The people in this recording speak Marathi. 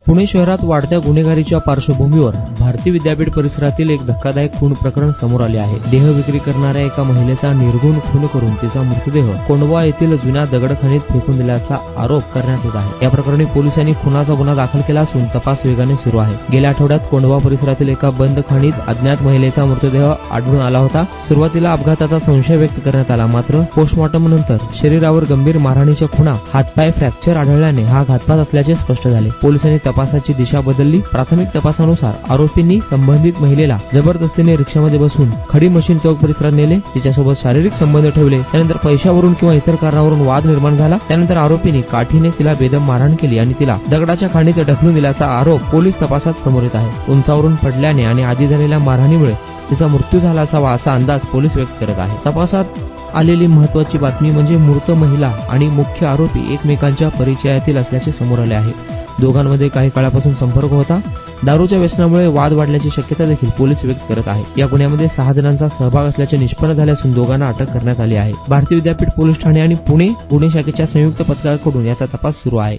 पुणे शहरात वाढत्या गुन्हेगारीच्या पार्श्वभूमीवर भारती विद्यापीठ परिसरातील एक धक्कादायक खून प्रकरण समोर आले आहे। देह विक्री करणाऱ्या एका महिलेचा निर्घुण खून करून तिचा मृतदेह कोंढवा येथील जुन्या दगडखाणीत फेकून दिल्याचा आरोप करण्यात येत आहे। या प्रकरणी पोलिसांनी खुनाचा गुन्हा दाखल केला असून तपास वेगाने सुरू आहे। गेल्या आठवड्यात कोंढवा परिसरातील एका बंद खाणीत अज्ञात महिलेचा मृतदेह आढळून आला होता। सुरुवातीला अपघाताचा संशय व्यक्त करण्यात आला, मात्र पोस्टमॉर्टम नंतर शरीरावर गंभीर मारहाणीच्या खुणा, हातपाय फ्रॅक्चर आढळल्याने हा घातपात असल्याचे स्पष्ट झाले। पोलिसांनी तपासाची दिशा बदलली। प्राथमिक तपासानुसार आरोपींनी संबंधित महिलेला जबरदस्तीने रिक्षामध्ये बसून खडी मशीन चौक परिसरात नेले, तिच्यासोबत शारीरिक संबंध ठेवले। त्यानंतर पैशावरून किंवा इतर कारणावरून वाद निर्माण झाला। त्यानंतर आरोपींनी काठीने तिला बेदम मारहाण केली आणि तिला दगडाच्या खाणीत ढकलून दिल्याचा आरोप पोलीस तपासात समोर येत आहे। उंचावरून पडल्याने आणि आधी झालेल्या मारहाणीमुळे तिचा मृत्यू झाला असावा असा अंदाज पोलीस व्यक्त करत आहे। तपासात आलेली महत्त्वाची बातमी म्हणजे मृत महिला आणि मुख्य आरोपी एकमेकांच्या परिचयातील असल्याचे समोर आले आहे। दोघांमध्ये काही काळापासून संपर्क होता। दारूच्या व्यसनामुळे वाद वाढल्याची शक्यता देखील पोलीस व्यक्त करत आहेत। या गुन्ह्यामध्ये 6 जणांचा सहभाग असल्याचे निष्पन्न झाले असून दोघांना अटक करण्यात आली आहे। भारती विद्यापीठ पोलीस ठाणे आणि पुणे गुन्हे शाखेच्या संयुक्त पथकाकडून याचा तपास सुरू आहे।